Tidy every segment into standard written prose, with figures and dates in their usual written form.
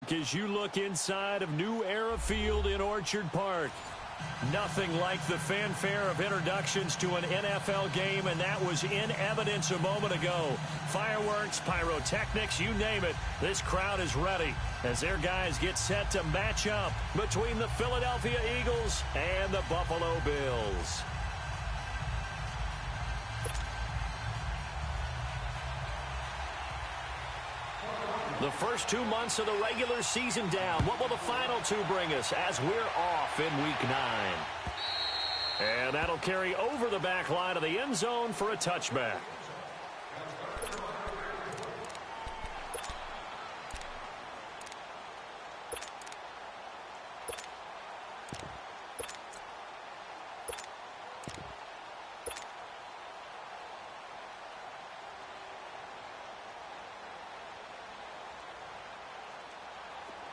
work as you look inside of New Era Field in Orchard Park. Nothing like the fanfare of introductions to an NFL game, and that was in evidence a moment ago. Fireworks, pyrotechnics, you name it. This crowd is ready as their guys get set to match up between the Philadelphia Eagles and the Buffalo Bills. The first 2 months of the regular season down. What will the final two bring us as we're off in Week 9? And that'll carry over the back line of the end zone for a touchback.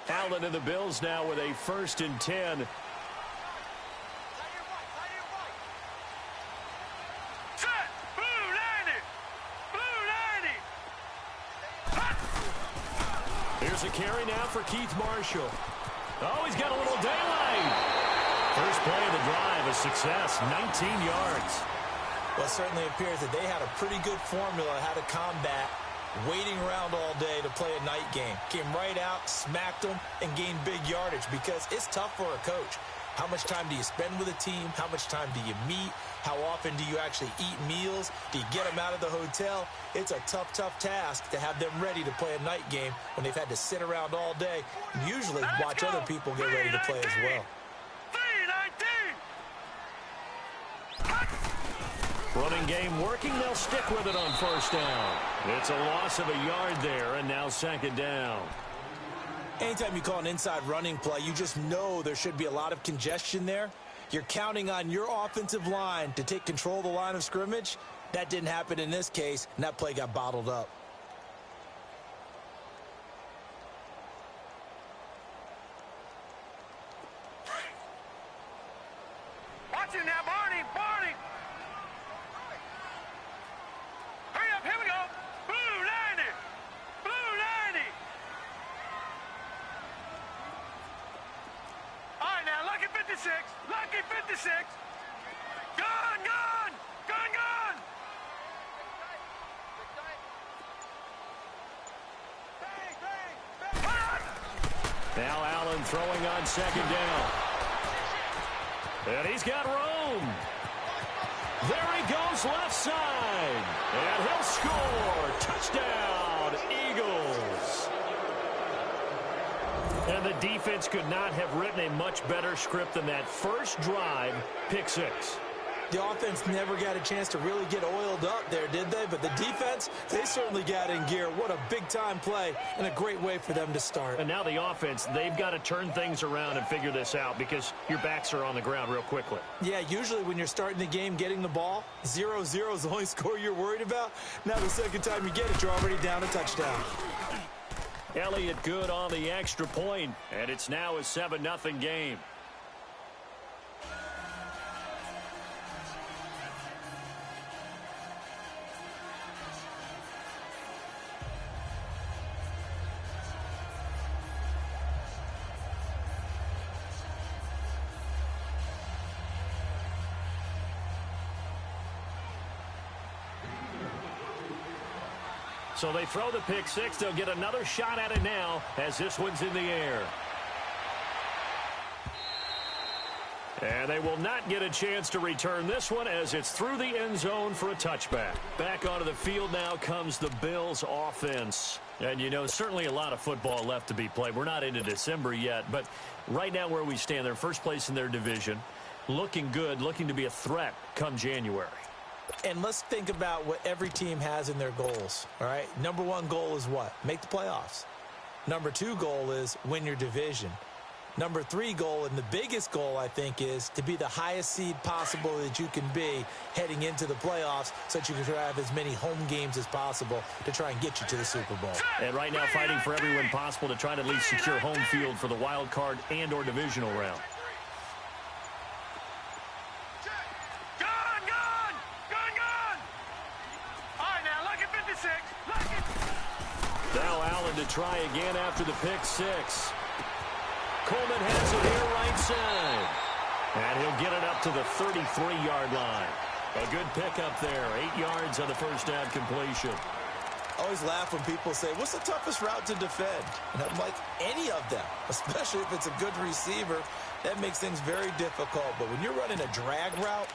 Allen and the Bills now with a 1st and 10. Here's a carry now for Keith Marshall. Oh, he's got a little daylight. First play of the drive, a success, 19 yards. Well, it certainly appears that they had a pretty good formula how to combat waiting around all day to play a night game. Came right out, smacked them, and gained big yardage because it's tough for a coach. How much time do you spend with a team? How much time do you meet? How often do you actually eat meals? Do you get them out of the hotel? It's a tough, tough task to have them ready to play a night game when they've had to sit around all day and usually watch other people get ready to play as well. Running game working. They'll stick with it on 1st down. It's a loss of a yard there, and now 2nd down. Anytime you call an inside running play, you just know there should be a lot of congestion there. You're counting on your offensive line to take control of the line of scrimmage. That didn't happen in this case, and that play got bottled up. Watch it now, Barney! Barney! Hurry up, here we go! Blue 90! Blue 90! All right, now, lucky 56! Lucky 56! Gun, gun! Gun, gun! Now Allen throwing on 2nd down. And he's got room. There he goes left side. And he'll score. Touchdown, Eagles. And the defense could not have written a much better script than that first drive, pick 6. The offense never got a chance to really get oiled up there, did they? But the defense, they certainly got in gear. What a big-time play and a great way for them to start. And now the offense, they've got to turn things around and figure this out because your backs are on the ground real quickly. Yeah, usually when you're starting the game, getting the ball, 0-0 is the only score you're worried about. Now the second time you get it, you're already down a touchdown. Elliott good on the extra point, and it's now a 7-0 game. So they throw the pick 6. They'll get another shot at it now as this one's in the air. And they will not get a chance to return this one as it's through the end zone for a touchback. Back onto the field now comes the Bills offense. And, you know, certainly a lot of football left to be played. We're not into December yet, but right now where we stand, they're first place in their division. Looking good, looking to be a threat come January. And let's think about what every team has in their goals, all right? Number 1 goal is what? Make the playoffs. Number 2 goal is win your division. Number 3 goal, and the biggest goal, I think, is to be the highest seed possible that you can be heading into the playoffs so that you can have as many home games as possible to try and get you to the Super Bowl. And right now fighting for every win possible to try to at least secure home field for the wild card and or divisional round. try again after the pick six. Coleman has it here right side. And he'll get it up to the 33-yard line. A good pickup there. 8 yards on the first down completion. I always laugh when people say, what's the toughest route to defend? And I'm like, any of them, especially if it's a good receiver. That makes things very difficult. But when you're running a drag route,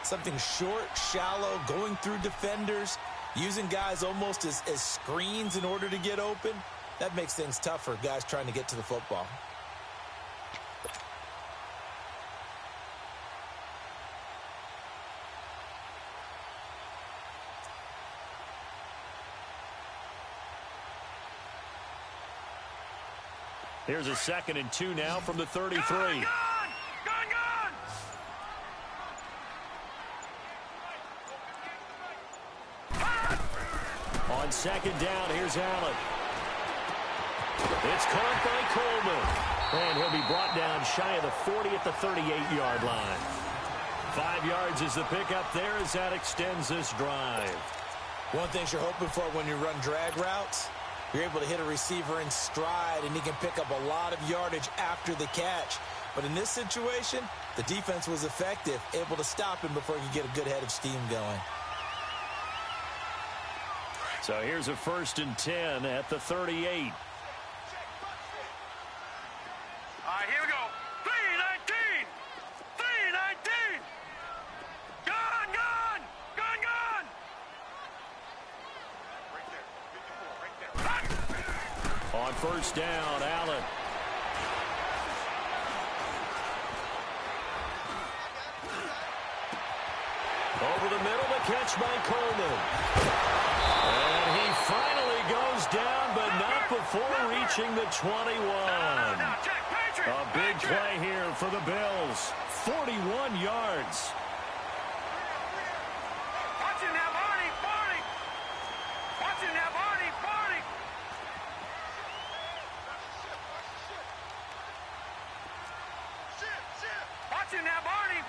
something short, shallow, going through defenders, using guys almost as screens in order to get open, that makes things tough for guys trying to get to the football. Here's a 2nd and 2 now from the 33. Gone! On 2nd down, here's Allen. It's caught by Coleman. And he'll be brought down shy of the 40 at the 38-yard line. 5 yards is the pickup there as that extends this drive. One thing you're hoping for when you run drag routes, you're able to hit a receiver in stride, and he can pick up a lot of yardage after the catch. But in this situation, the defense was effective, able to stop him before he could get a good head of steam going. So here's a 1st and 10 at the 38. All right, here we go. 319! 319! Gone! Right there. On 1st down, Allen. Over the middle, the catch by Coleman. And he finally goes down, but not before reaching the 21. A big play here for the Bills. 41 yards. Watching now, Barney. Watching now, Barney. Watching now, Barney.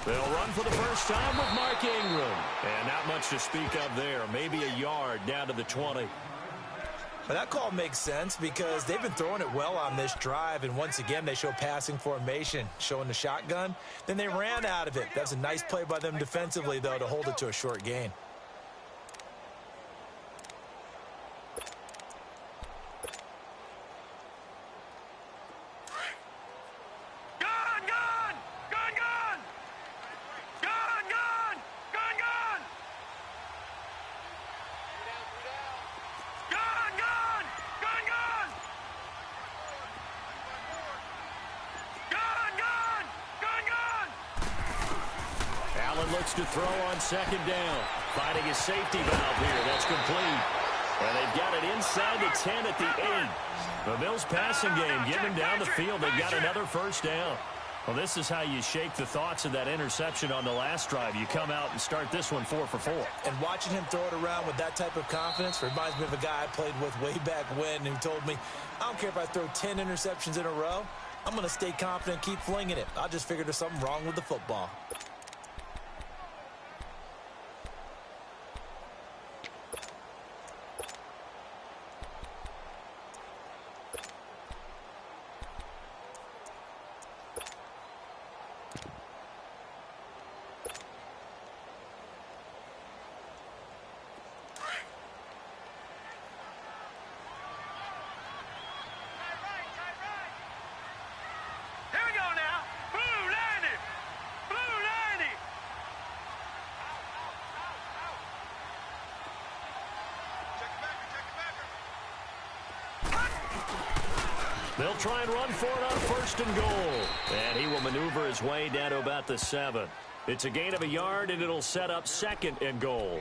They'll run for the first time with Mark Ingram. And not much to speak of there. Maybe a yard down to the 20. But that call makes sense because they've been throwing it well on this drive, and once again they show passing formation, showing the shotgun. Then they ran out of it. That's a nice play by them defensively, though, to hold it to a short gain. Looks to throw on 2nd down. Finding his safety valve here. That's complete. And they've got it inside the 10 at the 8. The Bills passing game getting them down the field. They've got another 1st down. Well, this is how you shake the thoughts of that interception on the last drive. You come out and start this one 4 for 4. And watching him throw it around with that type of confidence reminds me of a guy I played with way back when who told me, I don't care if I throw 10 interceptions in a row. I'm going to stay confident and keep flinging it. I just figured there's something wrong with the football. They'll try and run for it on 1st and goal. And he will maneuver his way down to about the 7. It's a gain of a yard, and it'll set up 2nd and goal.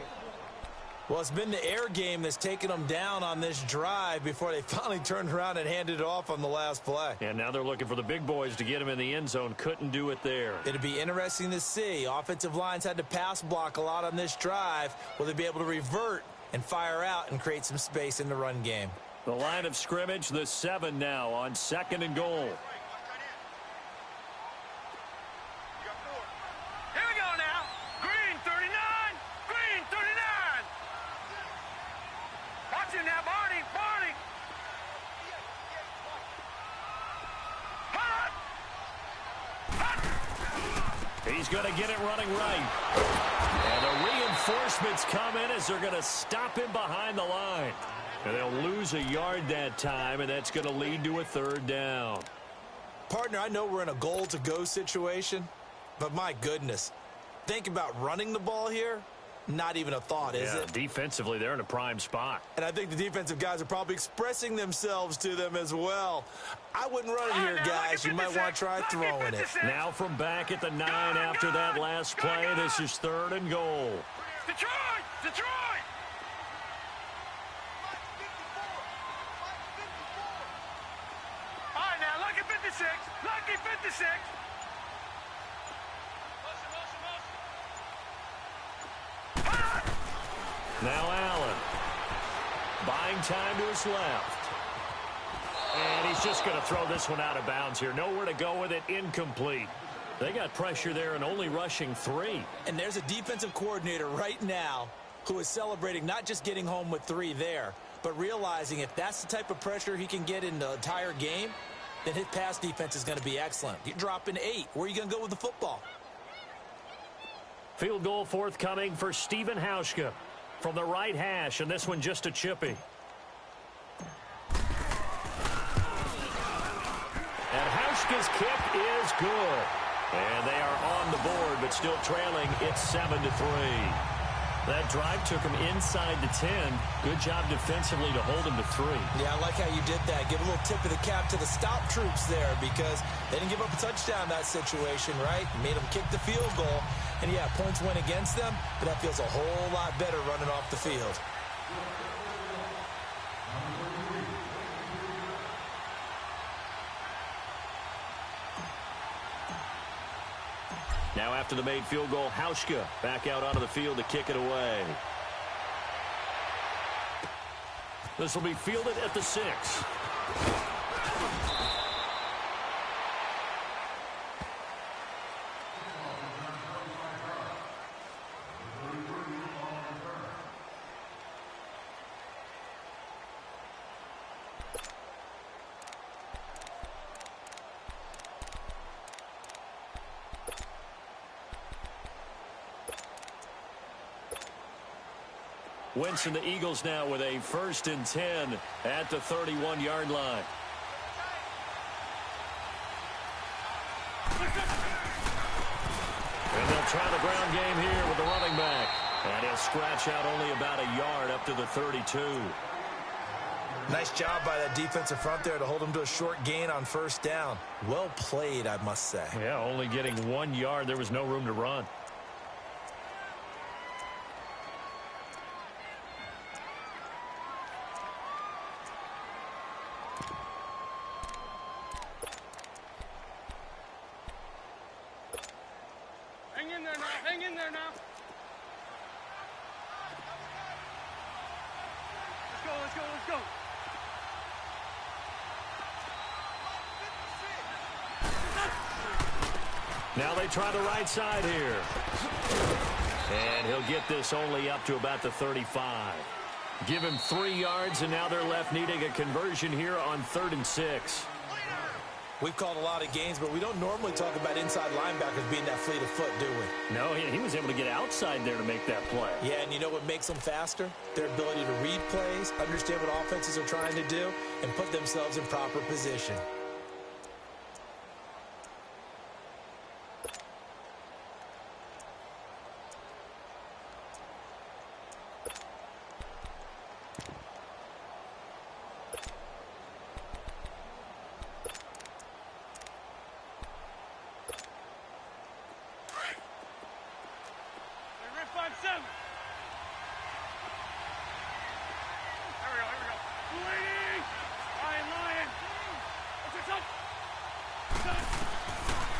Well, it's been the air game that's taken them down on this drive before they finally turned around and handed it off on the last play. And now they're looking for the big boys to get him in the end zone. Couldn't do it there. It'll be interesting to see. Offensive lines had to pass block a lot on this drive. Will they be able to revert and fire out and create some space in the run game? The line of scrimmage, the 7 now on 2nd and goal. Here we go now. Green 39. Green 39. Watching that ball. He's going to get it running right. And the reinforcements come in as they're going to stop him behind the line. And they'll lose a yard that time, and that's going to lead to a third down. Partner, I know we're in a goal-to-go situation, but my goodness, think about running the ball here. Not even a thought, is it? Defensively, they're in a prime spot. And I think the defensive guys are probably expressing themselves to them as well. I wouldn't run it here, guys. You might want to try throwing it. Now from back at the 9 after that last play, this is 3rd and goal. Detroit! Detroit! All right, now, lucky 56. Lucky 56. Now Allen. Buying time to his left. And he's just going to throw this one out of bounds here. Nowhere to go with it. Incomplete. They got pressure there and only rushing 3. And there's a defensive coordinator right now who is celebrating not just getting home with 3 there, but realizing if that's the type of pressure he can get in the entire game, then his pass defense is going to be excellent. You're dropping 8. Where are you going to go with the football? Field goal forthcoming for Stephen Hauschka from the right hash, and this one just a chippy. And Hauschka's kick is good. And they are on the board, but still trailing. It's 7-3. That drive took him inside the 10. Good job defensively to hold him to 3. Yeah, I like how you did that. Give a little tip of the cap to the stop troops there because they didn't give up a touchdown in that situation, right? Made them kick the field goal. And, yeah, points went against them, but that feels a whole lot better running off the field. Now after the made field goal, Hauschka back out onto the field to kick it away. This will be fielded at the 6. Wentz and the Eagles now with a 1st and 10 at the 31-yard line. And they'll try the ground game here with the running back. And he'll scratch out only about a yard up to the 32. Nice job by that defensive front there to hold him to a short gain on 1st down. Well played, I must say. Yeah, only getting 1 yard. There was no room to run. Hang in there now. Let's go. Now they try the right side here. And he'll get this only up to about the 35. Give him 3 yards, and now they're left needing a conversion here on 3rd and 6. We've called a lot of games, but we don't normally talk about inside linebackers being that fleet of foot, do we? No, he was able to get outside there to make that play. Yeah, and you know what makes them faster? Their ability to read plays, understand what offenses are trying to do, and put themselves in proper position.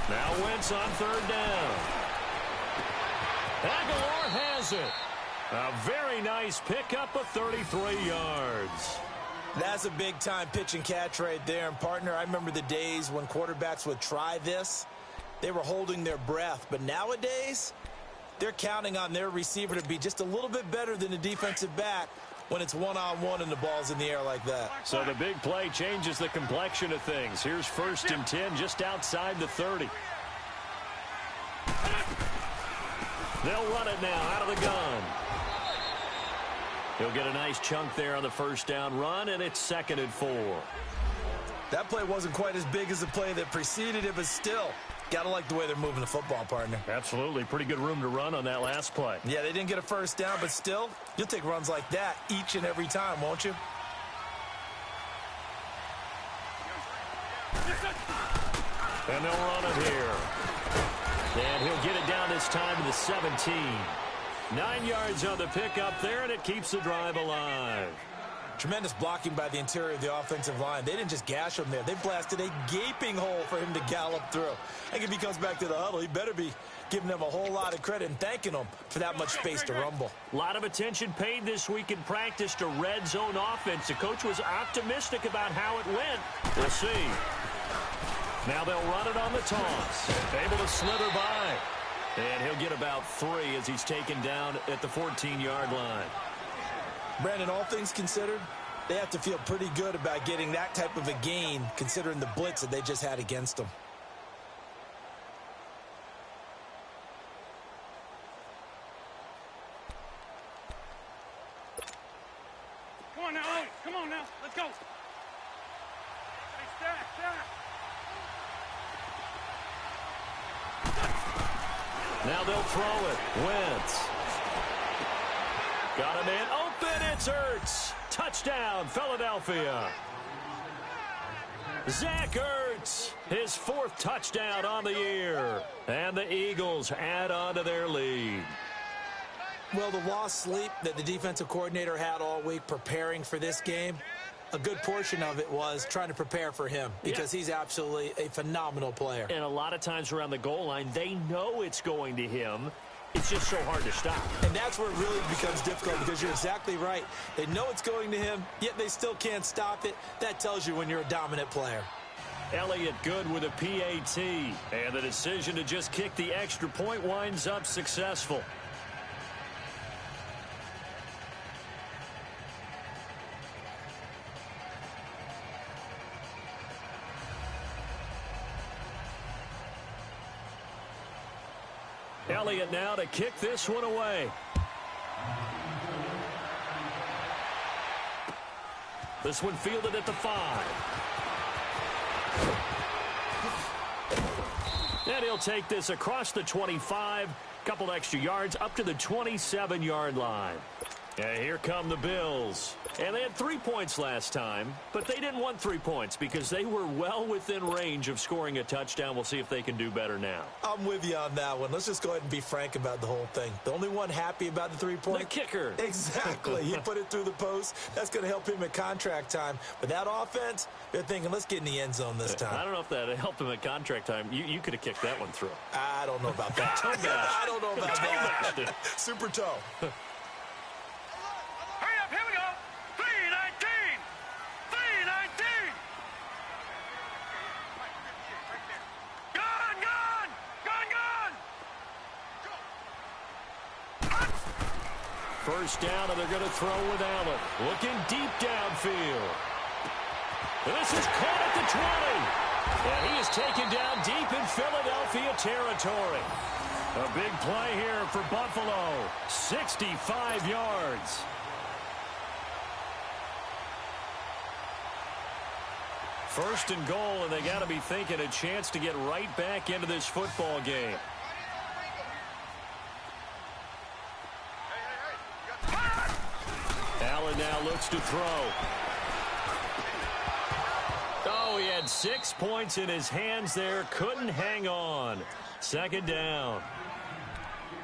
Now Wentz on 3rd down. Aguilar has it. A very nice pickup of 33 yards. That's a big-time pitch and catch right there. And, partner, I remember the days when quarterbacks would try this. They were holding their breath. But nowadays, they're counting on their receiver to be just a little bit better than the defensive back when it's one-on-one and the ball's in the air like that. So the big play changes the complexion of things. Here's 1st and 10 just outside the 30. They'll run it now out of the gun. He'll get a nice chunk there on the first down run, and it's 2nd and 4. That play wasn't quite as big as the play that preceded it, but still, got to like the way they're moving the football, partner. Absolutely. Pretty good room to run on that last play. Yeah, they didn't get a first down, but still, you'll take runs like that each and every time, won't you? And they'll run it here. And he'll get it down this time to the 17. 9 yards on the pickup there, and it keeps the drive alive. Tremendous blocking by the interior of the offensive line. They didn't just gash him there. They blasted a gaping hole for him to gallop through. I think if he comes back to the huddle, he better be giving them a whole lot of credit and thanking them for that much space to rumble. A lot of attention paid this week in practice to red zone offense. The coach was optimistic about how it went. We'll see. Now they'll run it on the toss. Able to slither by. And he'll get about 3 as he's taken down at the 14-yard line. Brandon, all things considered, they have to feel pretty good about getting that type of a gain considering the blitz that they just had against them. Come on now, Owen. Come on now. Let's go. Hey, stack. Now they'll throw it. Wentz. Got a man open. It's Ertz. Touchdown, Philadelphia. Zach Ertz, his 4th touchdown on the year. And the Eagles add on to their lead. Well, the lost sleep that the defensive coordinator had all week preparing for this game, a good portion of it was trying to prepare for him because he's absolutely a phenomenal player. And a lot of times around the goal line, they know it's going to him. It's just so hard to stop. And that's where it really becomes difficult because you're exactly right. They know it's going to him, yet they still can't stop it. That tells you when you're a dominant player. Elliott good with a PAT. And the decision to just kick the extra point winds up successful. Elliott now to kick this one away. This one fielded at the 5. And he'll take this across the 25. Couple extra yards up to the 27-yard line. And here come the Bills. And they had 3 points last time, but they didn't want 3 points because they were well within range of scoring a touchdown. We'll see if they can do better now. I'm with you on that one. Let's just go ahead and be frank about the whole thing. The only one happy about the 3 points? The kicker. Exactly. He put it through the post. That's going to help him at contract time. But that offense, they're thinking, let's get in the end zone this time. I don't know if that helped him at contract time. You could have kicked that one through. I don't know about that. I don't know about that. Super toe. Hurry up, here we go. 3:19. 3:19. Gone. First down, and they're going to throw with Allen. Looking deep downfield. And this is caught at the 20. And he is taken down deep in Philadelphia territory. A big play here for Buffalo. 65 yards. First and goal, and they got to be thinking a chance to get right back into this football game. Allen now looks to throw. Oh, he had 6 points in his hands there. Couldn't hang on. Second down.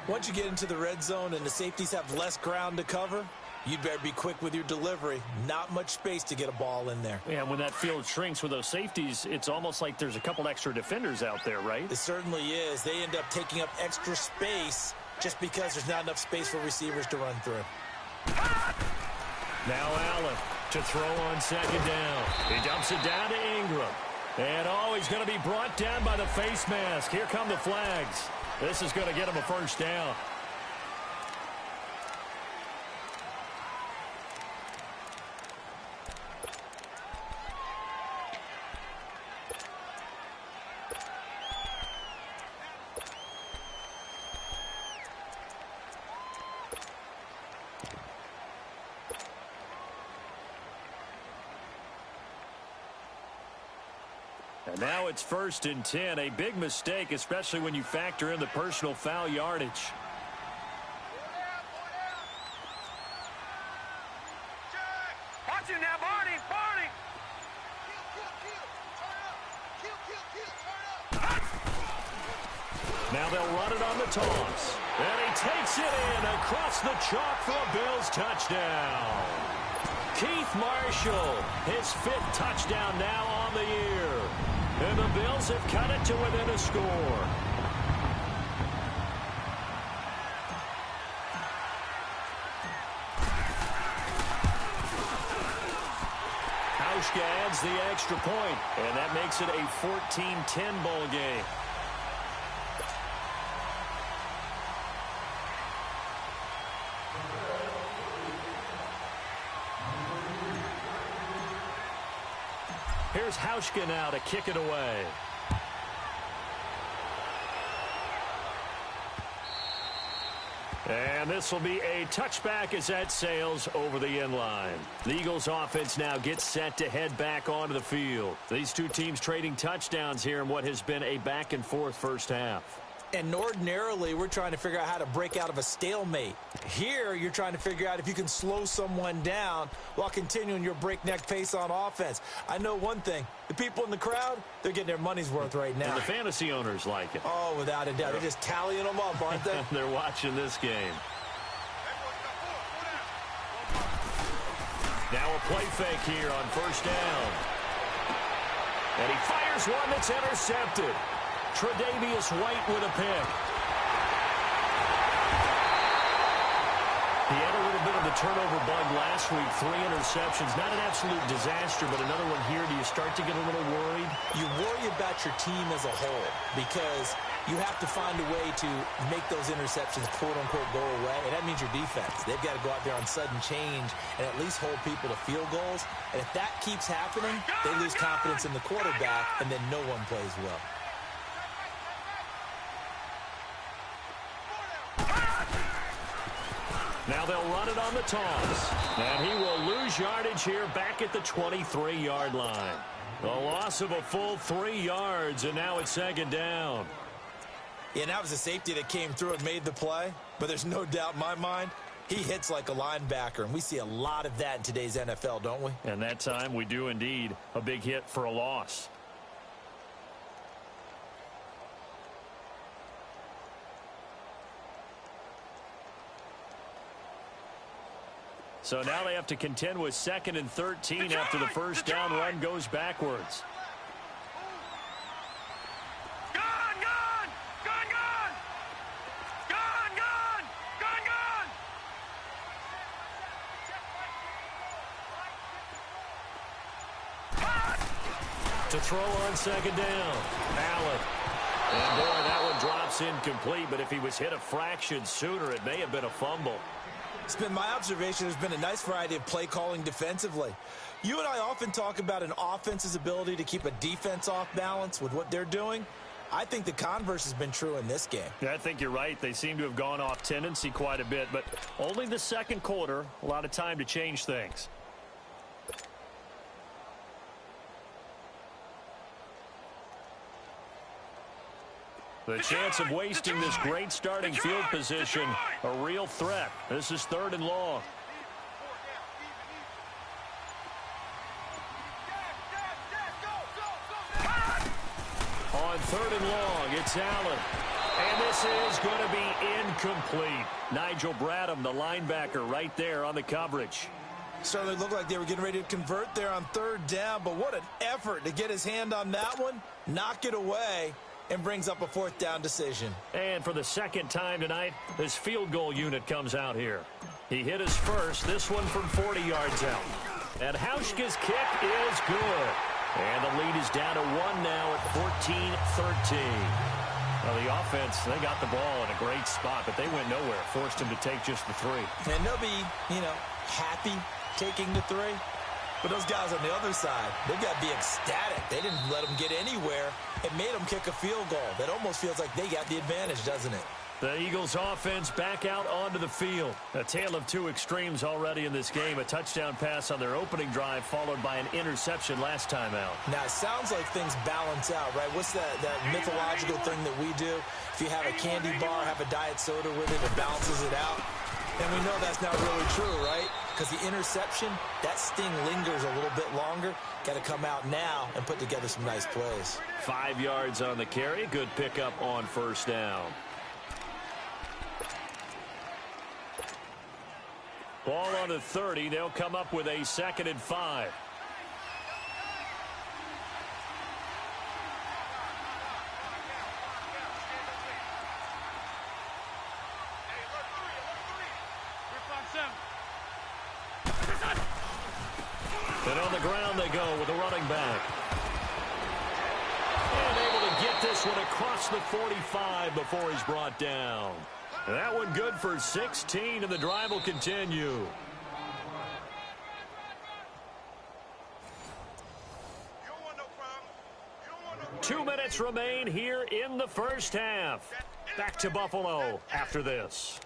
Once you get into the red zone and the safeties have less ground to cover, you'd better be quick with your delivery. Not much space to get a ball in there. Yeah, when that field shrinks with those safeties, it's almost like there's a couple extra defenders out there, right? It certainly is. They end up taking up extra space just because there's not enough space for receivers to run through. Now Allen to throw on second down. He dumps it down to Ingram. And, oh, he's going to be brought down by the face mask. Here come the flags. This is going to get him a first down. And now it's 1st and 10. A big mistake, especially when you factor in the personal foul yardage. Watch him now, Barney. Barney. Now they'll run it on the toss. And he takes it in across the chalk for a Bills touchdown. Keith Marshall, his 5th touchdown now on the year. And the Bills have cut it to within a score. Hauschka adds the extra point, and that makes it a 14-10 ball game. Here's Hauschka now to kick it away. And this will be a touchback as that sails over the end line. The Eagles offense now gets set to head back onto the field. These two teams trading touchdowns here in what has been a back-and-forth first half. And ordinarily, we're trying to figure out how to break out of a stalemate. Here, you're trying to figure out if you can slow someone down while continuing your breakneck pace on offense. I know one thing. The people in the crowd, they're getting their money's worth right now. And the fantasy owners like it. Oh, without a doubt. They're just tallying them up, aren't they? They're watching this game. Now a play fake here on 1st down. And he fires one that's intercepted. Tre'Davious White with a pick. He had a little bit of the turnover bug last week. 3 interceptions. Not an absolute disaster, but another one here. Do you start to get a little worried? You worry about your team as a whole because you have to find a way to make those interceptions, quote-unquote, go away, and that means your defense. They've got to go out there on sudden change and at least hold people to field goals. And if that keeps happening, they lose confidence in the quarterback, and then no one plays well. Now they'll run it on the toss. And he will lose yardage here back at the 23-yard line. A loss of a full 3 yards, and now it's 2nd down. Yeah, and that was a safety that came through and made the play. But there's no doubt in my mind, he hits like a linebacker. And we see a lot of that in today's NFL, don't we? And that time we do indeed. A big hit for a loss. So now they have to contend with 2nd and 13 after the first down run goes backwards. Gun, gun! Gun, gun! Gun, gun! Gun, gun! To throw on 2nd down. Allen. And boy, that one drops incomplete, but if he was hit a fraction sooner, it may have been a fumble. It's been my observation there's been a nice variety of play calling defensively. You and I often talk about an offense's ability to keep a defense off balance with what they're doing. I think the converse has been true in this game. Yeah, I think you're right. They seem to have gone off tendency quite a bit, but only the 2nd quarter, a lot of time to change things. The chance of wasting this great starting field position, a real threat. This is 3rd and long. On 3rd and long, it's Allen. And this is going to be incomplete. Nigel Bradham, the linebacker, right there on the coverage. Certainly looked like they were getting ready to convert there on 3rd down, but what an effort to get his hand on that one, knock it away, and brings up a 4th down decision. And for the 2nd time tonight, this field goal unit comes out here. He hit his first, this one from 40 yards out. And Hauschka's kick is good. And the lead is down to 1 now at 14-13. Well, the offense, they got the ball in a great spot, but they went nowhere. Forced him to take just the 3. And they'll be, happy taking the 3. But those guys on the other side, they've got to be ecstatic. They didn't let them get anywhere. It made them kick a field goal. That almost feels like they got the advantage, doesn't it? The Eagles offense back out onto the field. A tale of two extremes already in this game. A touchdown pass on their opening drive followed by an interception last time out. Now, it sounds like things balance out, right? What's that mythological thing that we do? If you have a candy bar, have a diet soda with it, it balances it out. And we know that's not really true, right? Because the interception, that sting lingers a little bit longer. Got to come out now and put together some nice plays. 5 yards on the carry. Good pickup on first down. Ball on the 30. They'll come up with a 2nd and 5. And on the ground they go with the running back. And able to get this one across the 45 before he's brought down. That one good for 16, and the drive will continue. Two minutes remain here in the first half. Back to Buffalo after this.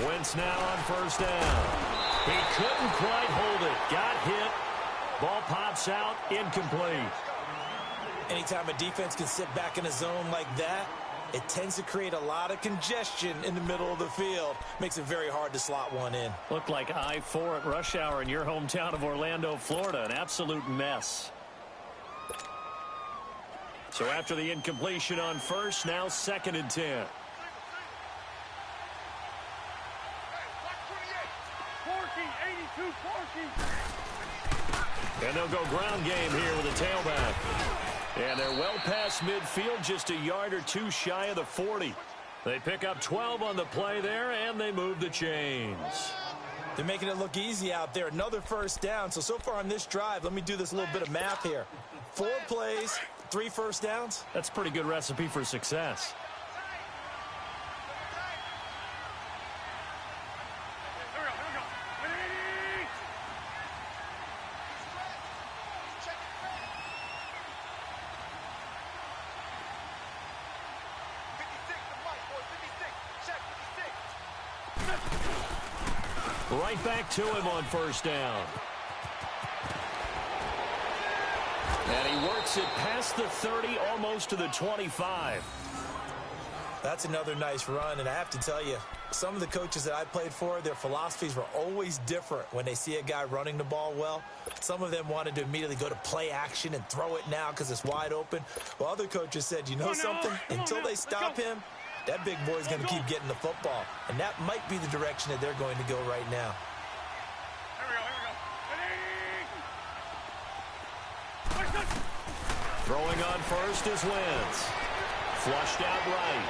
Wentz now on first down. He couldn't quite hold it. Got hit. Ball pops out. Incomplete. Anytime a defense can sit back in a zone like that, it tends to create a lot of congestion in the middle of the field. Makes it very hard to slot one in. Looked like I-4 at rush hour in your hometown of Orlando, Florida. An absolute mess. So after the incompletion on first, now 2nd and 10. And they'll go ground game here with a tailback. And they're well past midfield, just a yard or two shy of the 40. They pick up 12 on the play there, and they move the chains. They're making it look easy out there. Another first down. So far on this drive, let me do this little bit of math here. 4 plays, 3 first downs. That's a pretty good recipe for success. Right back to him on first down. And he works it past the 30, almost to the 25. That's another nice run, and I have to tell you, some of the coaches that I played for, their philosophies were always different when they see a guy running the ball well. Some of them wanted to immediately go to play action and throw it now because it's wide open. While other coaches said, you know something? Until they stop him, that big boy's going to keep getting the football. And that might be the direction that they're going to go right now. Throwing on first is Wentz. Flushed out right.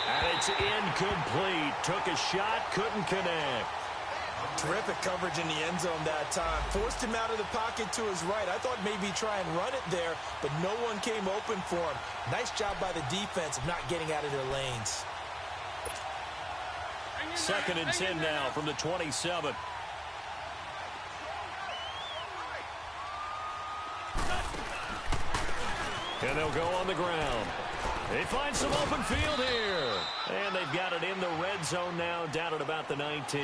And it's incomplete. Took a shot, couldn't connect. Terrific coverage in the end zone that time. Forced him out of the pocket to his right. I thought maybe try and run it there, but no one came open for him. Nice job by the defense of not getting out of their lanes. 2nd and 10 now from the 27. And they'll go on the ground. They find some open field here. And they've got it in the red zone now, down at about the 19.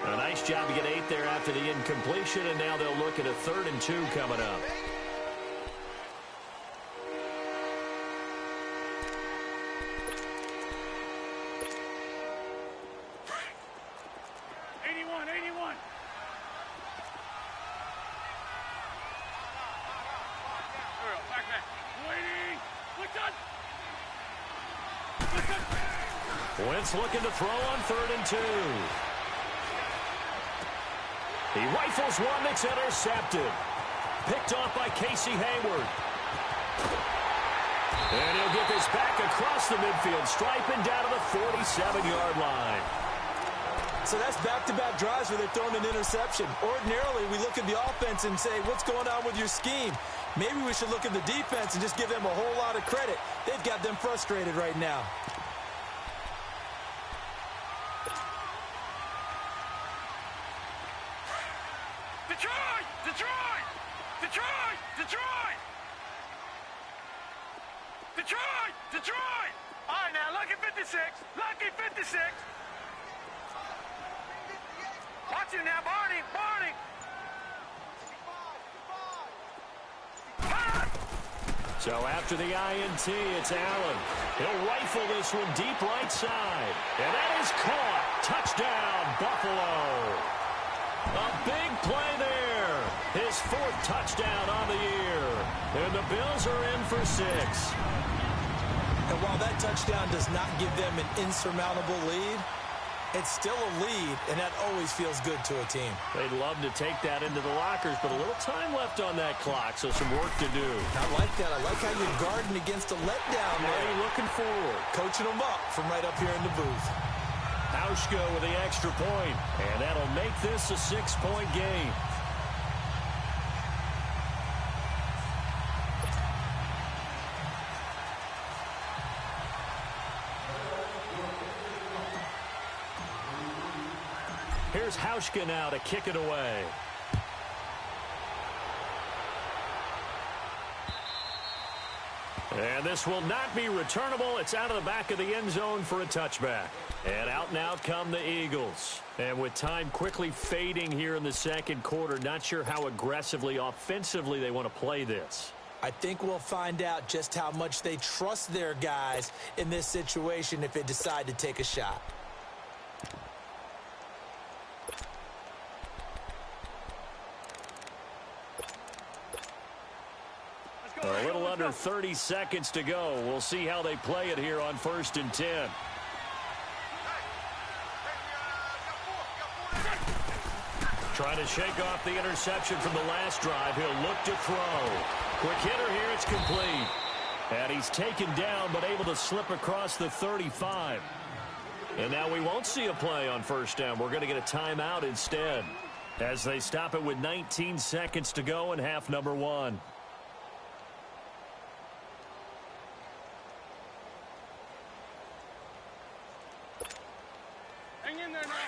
A nice job to get 8 there after the incompletion, and now they'll look at a 3rd and 2 coming up. Wentz looking to throw on 3rd and 2. He rifles one that's intercepted. Picked off by Casey Hayward. And he'll get this back across the midfield stripe and down to the 47-yard line. So that's back-to-back drives where they're throwing an interception. Ordinarily, we look at the offense and say, what's going on with your scheme? Maybe we should look at the defense and just give them a whole lot of credit. They've got them frustrated right now. Detroit! Detroit! Detroit! Detroit! Detroit! Detroit! All right, now, lucky 56. Lucky 56. Watch it now, Barney. Barney. So after the INT, it's Allen. He'll rifle this one deep right side. And that is caught. Touchdown, Buffalo. A big play there. His 4th touchdown on the year. And the Bills are in for 6. And while that touchdown does not give them an insurmountable lead, it's still a lead, and that always feels good to a team. They'd love to take that into the lockers, but a little time left on that clock, so some work to do. I like that. I like how you're guarding against a letdown there. Looking forward. Coaching them up from right up here in the booth. Hauschka with the extra point, and that'll make this a 6-point game. Here's Hauschka now to kick it away. And this will not be returnable. It's out of the back of the end zone for a touchback. And out come the Eagles. And with time quickly fading here in the second quarter, not sure how aggressively, offensively they want to play this. I think we'll find out just how much they trust their guys in this situation if they decide to take a shot. A little under 30 seconds to go. We'll see how they play it here on 1st and 10. Trying to shake off the interception from the last drive. He'll look to throw. Quick hitter here. It's complete. And he's taken down but able to slip across the 35. And now we won't see a play on 1st down. We're going to get a timeout instead as they stop it with 19 seconds to go in half number 1.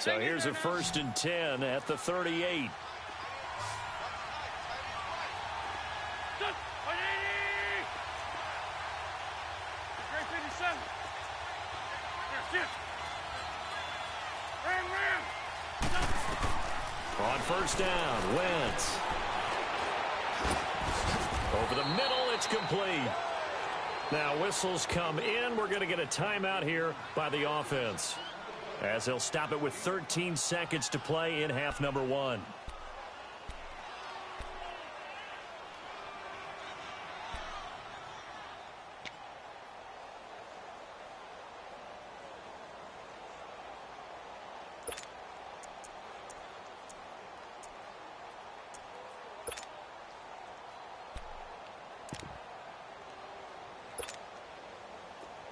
So here's a 1st and 10 at the 38. On 1st down, Wentz. Over the middle, it's complete. Now whistles come in. We're going to get a timeout here by the offense, as they'll stop it with 13 seconds to play in half number 1.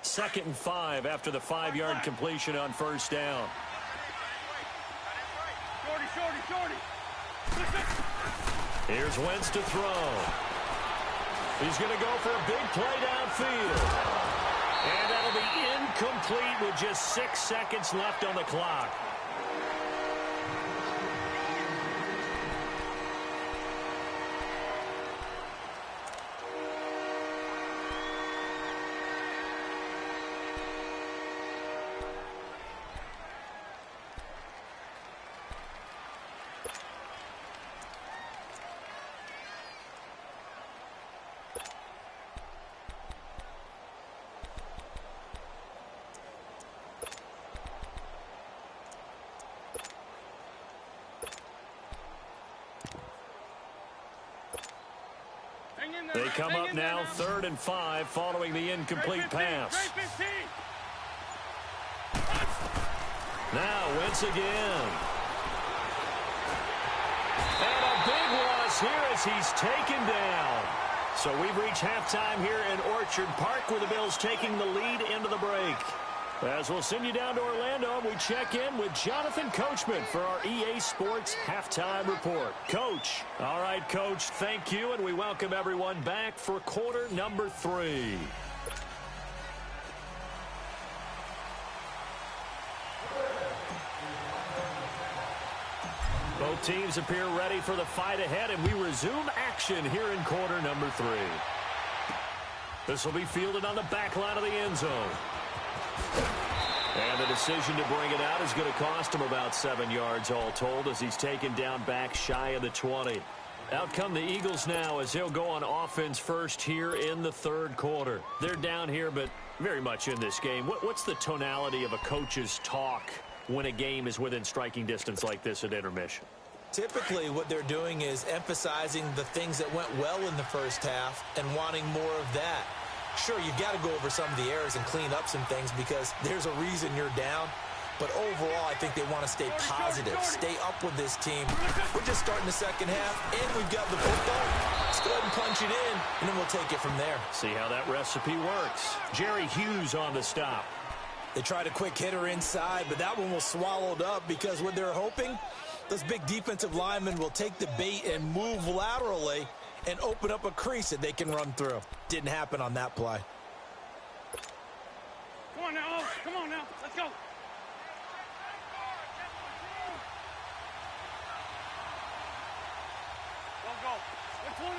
Second and 5 after the 5-yard completion on 1st down. Here's Wentz to throw. He's going to go for a big play downfield. And that'll be incomplete with just 6 seconds left on the clock. They come up now 3rd and 5 following the incomplete pass. Now Wentz again. And a big loss here as he's taken down. So we've reached halftime here in Orchard Park with the Bills taking the lead into the break. As we'll send you down to Orlando, we check in with Jonathan Coachman for our EA Sports Halftime Report. Coach. All right, Coach, thank you, and we welcome everyone back for quarter number 3. Both teams appear ready for the fight ahead, and we resume action here in quarter number 3. This will be fielded on the back line of the end zone. And the decision to bring it out is going to cost him about 7 yards all told as he's taken down back shy of the 20. Out come the Eagles now as he'll go on offense first here in the third quarter. They're down here, but very much in this game. What's the tonality of a coach's talk when a game is within striking distance like this at intermission? Typically, what they're doing is emphasizing the things that went well in the first half and wanting more of that. Sure, you've got to go over some of the errors and clean up some things because there's a reason you're down. But overall, I think they want to stay positive, stay up with this team. We're just starting the second half, and we've got the football. Let's go ahead and punch it in, and then we'll take it from there. See how that recipe works. Jerry Hughes on the stop. They tried a quick hitter inside, but that one was swallowed up because what they're hoping, those big defensive linemen will take the bait and move laterally and open up a crease that they can run through. Didn't happen on that play. Come on now, come on now, let's go. Go. 20.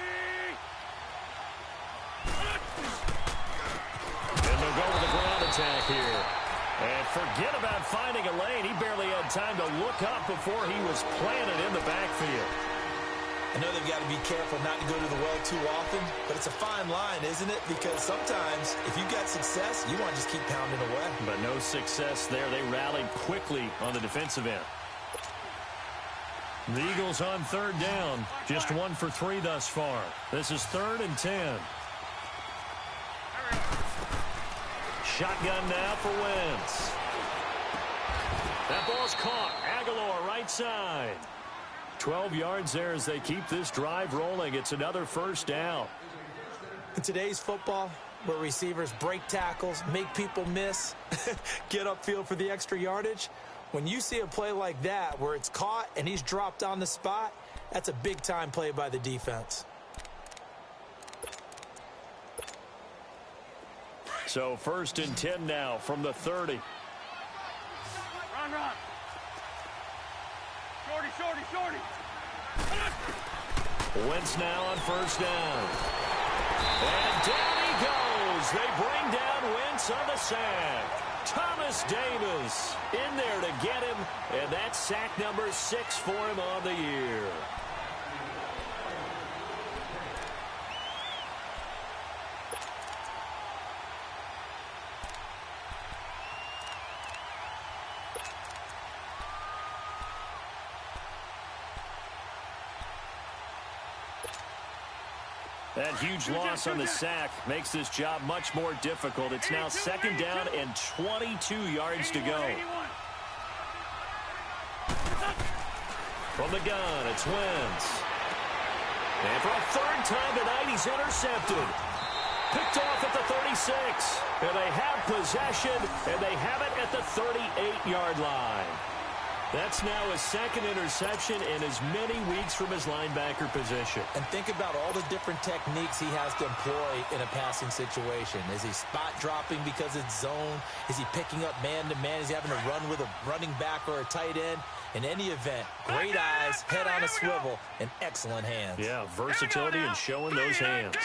And they'll go with the ground attack here. And forget about finding a lane. He barely had time to look up before he was planted in the backfield. I know they've got to be careful not to go to the well too often, but it's a fine line, isn't it? Because sometimes, if you've got success, you want to just keep pounding away. But no success there. They rallied quickly on the defensive end. The Eagles on third down. Just 1 for 3 thus far. This is 3rd and 10. Shotgun now for Wentz. That ball's caught. Aguilar right side. 12 yards there as they keep this drive rolling. It's another first down. In today's football, where receivers break tackles, make people miss, get upfield for the extra yardage, when you see a play like that where it's caught and he's dropped on the spot, that's a big-time play by the defense. So 1st and 10 now from the 30. Run. Shorty. Wentz now on first down. And down he goes. They bring down Wentz on the sack. Thomas Davis in there to get him. And that's sack number 6 for him on the year. That huge loss on the sack makes this job much more difficult. It's now 2nd down and 22 yards to go. From the gun, it's Wentz. And for a 3rd time tonight, he's intercepted. Picked off at the 36. And they have possession, and they have it at the 38-yard line. That's now his 2nd interception in as many weeks from his linebacker position. And think about all the different techniques he has to employ in a passing situation. Is he spot dropping because it's zone? Is he picking up man-to-man? Is he having to run with a running back or a tight end? In any event, great eyes, head on a swivel, and excellent hands. Yeah, versatility and showing those hands.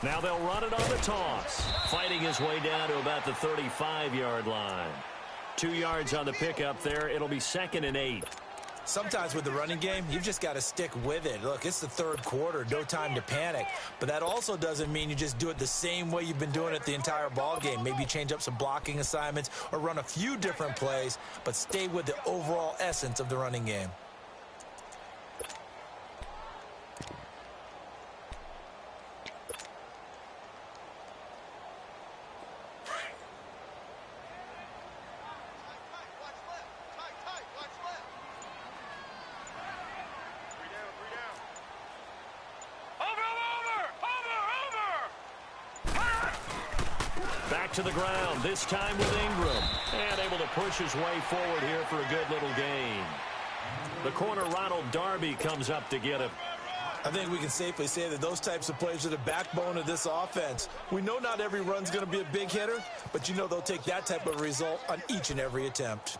Now they'll run it on the toss. Fighting his way down to about the 35-yard line. 2 yards on the pickup there. It'll be 2nd and 8. Sometimes with the running game, you've just got to stick with it. Look, it's the 3rd quarter, no time to panic. But that also doesn't mean you just do it the same way you've been doing it the entire ball game. Maybe change up some blocking assignments or run a few different plays, but stay with the overall essence of the running game. Back to the ground, this time with Ingram. And able to push his way forward here for a good little gain. The corner, Ronald Darby, comes up to get him. I think we can safely say that those types of plays are the backbone of this offense. We know not every run's going to be a big hitter, but you know they'll take that type of result on each and every attempt.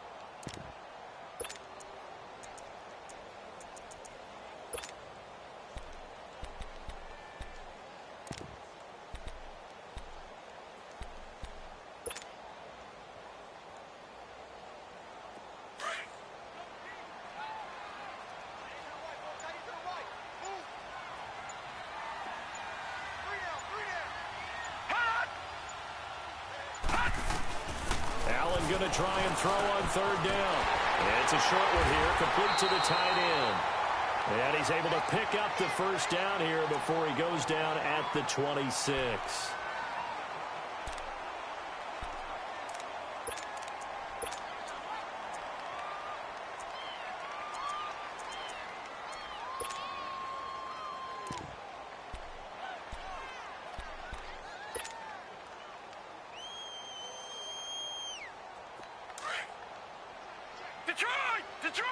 Going to try and throw on third down. It's a short one here, complete to the tight end. And he's able to pick up the first down here before he goes down at the 26. Detroit!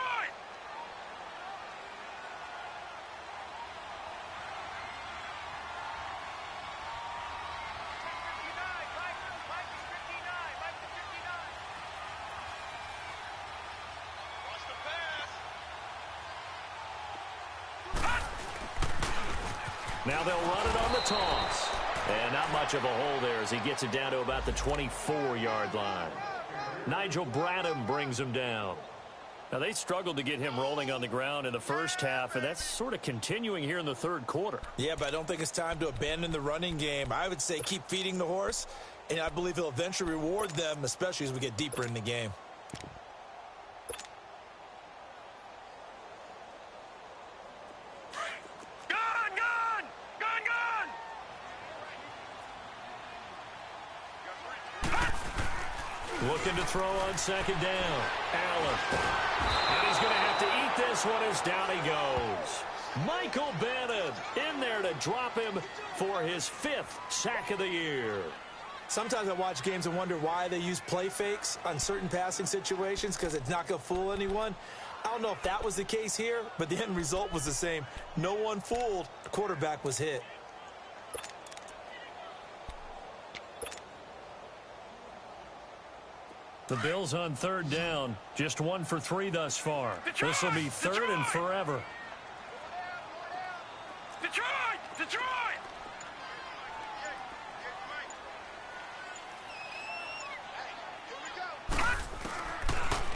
Now they'll run it on the toss. And not much of a hole there as he gets it down to about the 24-yard line. Nigel Bradham brings him down. Now, they struggled to get him rolling on the ground in the first half, and that's sort of continuing here in the third quarter. Yeah, but I don't think it's time to abandon the running game. I would say keep feeding the horse, and I believe he'll eventually reward them, especially as we get deeper in the game. Looking to throw on second down. Allen. And he's going to have to eat this one as down he goes. Michael Bennett in there to drop him for his 5th sack of the year. Sometimes I watch games and wonder why they use play fakes on certain passing situations because it's not going to fool anyone. I don't know if that was the case here, but the end result was the same. No one fooled. The quarterback was hit. The Bills on third down. Just 1 for 3 thus far. This will be third and forever. Detroit!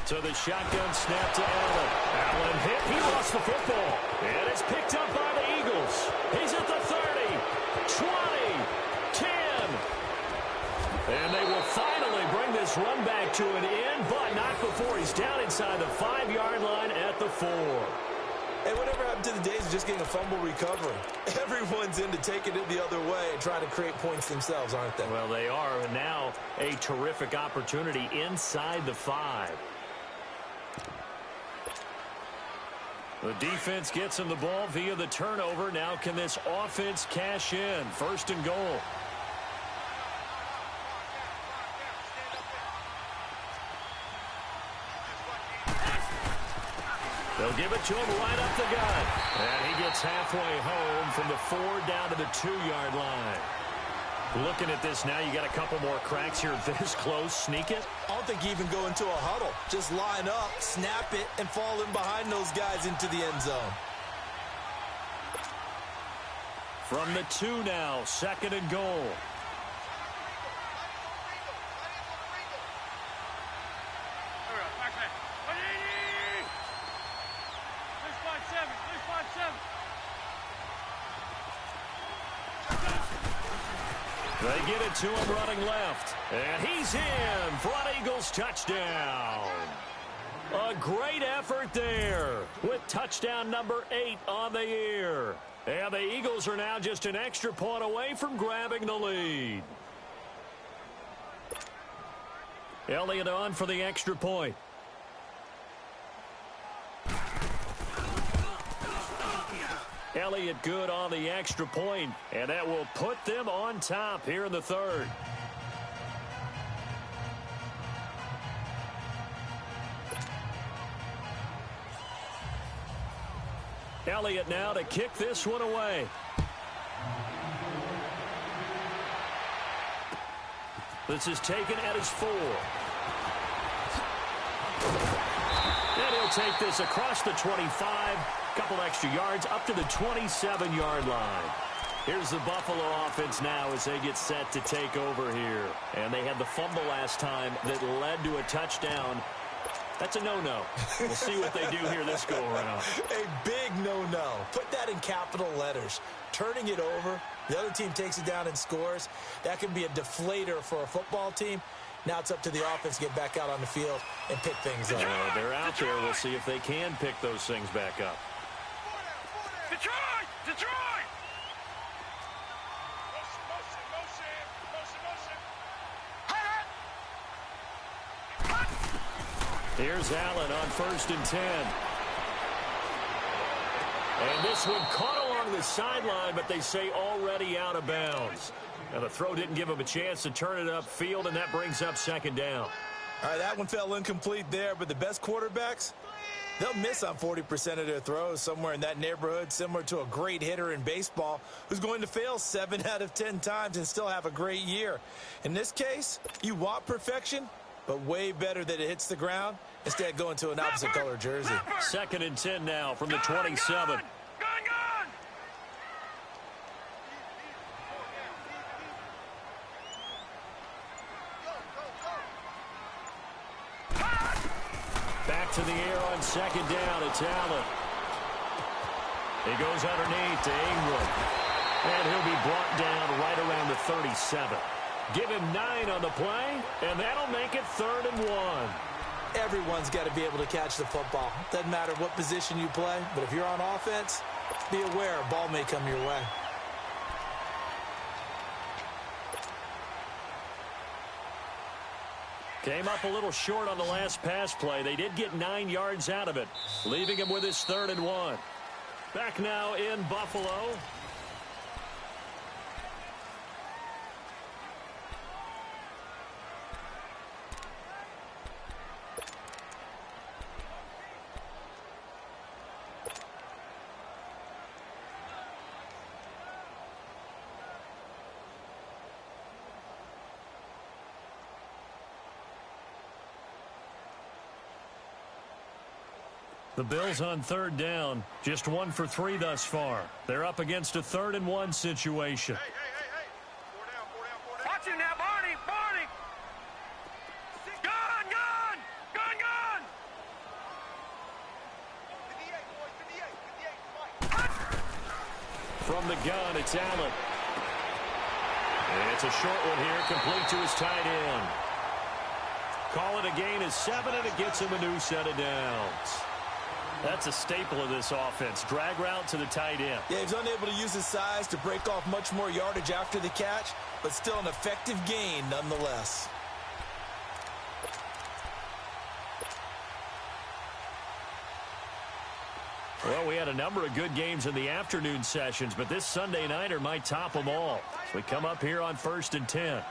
So the shotgun snap to Allen. Allen hit. He lost the football. And it's picked up by the Eagles. He's at the 30, 20, 10. And they will finally bring this run back to an end, but not before he's down inside the 5-yard line at the 4. Hey, whatever happened to the days of just getting a fumble recovery? Everyone's into taking it the other way and trying to create points themselves, aren't they? Well, they are. And now a terrific opportunity inside the 5. The defense gets him the ball via the turnover. Now can this offense cash in? 1st and goal. They'll give it to him right up the gut. And he gets halfway home from the 4 down to the 2-yard line. Looking at this now, you got a couple more cracks here this close. Sneak it. I don't think you even go into a huddle. Just line up, snap it, and fall in behind those guys into the end zone. From the 2 now, 2nd and goal. They get it to him running left. And he's in. Front Eagles touchdown. A great effort there with touchdown number 8 on the year. And the Eagles are now just an extra point away from grabbing the lead. Elliott on for the extra point. Elliott good on the extra point, and that will put them on top here in the 3rd. Elliott now to kick this one away. This is taken at his 4. And he'll take this across the 25. Couple extra yards up to the 27-yard line. Here's the Buffalo offense now as they get set to take over here. And they had the fumble last time that led to a touchdown. That's a no-no. We'll see what they do here this go-around. A big no-no. Put that in capital letters. Turning it over, the other team takes it down and scores. That can be a deflator for a football team. Now it's up to the offense to get back out on the field and pick things up. They're out there. We'll see if they can pick those things back up. Detroit! Detroit! Here's Allen on 1st and 10. And this one caught along the sideline, but they say already out of bounds. Now the throw didn't give him a chance to turn it upfield, and that brings up 2nd down. All right, that one fell incomplete there, but the best quarterbacks, they'll miss on 40% of their throws, somewhere in that neighborhood, similar to a great hitter in baseball who's going to fail 7 out of 10 times and still have a great year. In this case, you want perfection, but way better that it hits the ground instead of going to an opposite color jersey. 2nd and 10 now from the 27. Back to the air on 2nd down. It's Allen. He goes underneath to Ingram. And he'll be brought down right around the 37. Give him 9 on the play, and that'll make it 3rd and 1. Everyone's got to be able to catch the football. Doesn't matter what position you play, but if you're on offense, be aware a ball may come your way. Came up a little short on the last pass play. They did get 9 yards out of it, leaving him with his 3rd and 1. Back now in Buffalo. The Bills on 3rd down, just 1 for 3 thus far. They're up against a 3rd and 1 situation. Hey. 4 down. Watch him now, Barney. Gun. 58, boys. From the gun, it's Allen. And it's a short one here, complete to his tight end. Call it a gain of 7, and it gets him a new set of downs. That's a staple of this offense. Drag route to the tight end. Yeah, he's unable to use his size to break off much more yardage after the catch, but still an effective gain nonetheless. Well, we had a number of good games in the afternoon sessions, but this Sunday nighter might top them all. So we come up here on 1st and 10.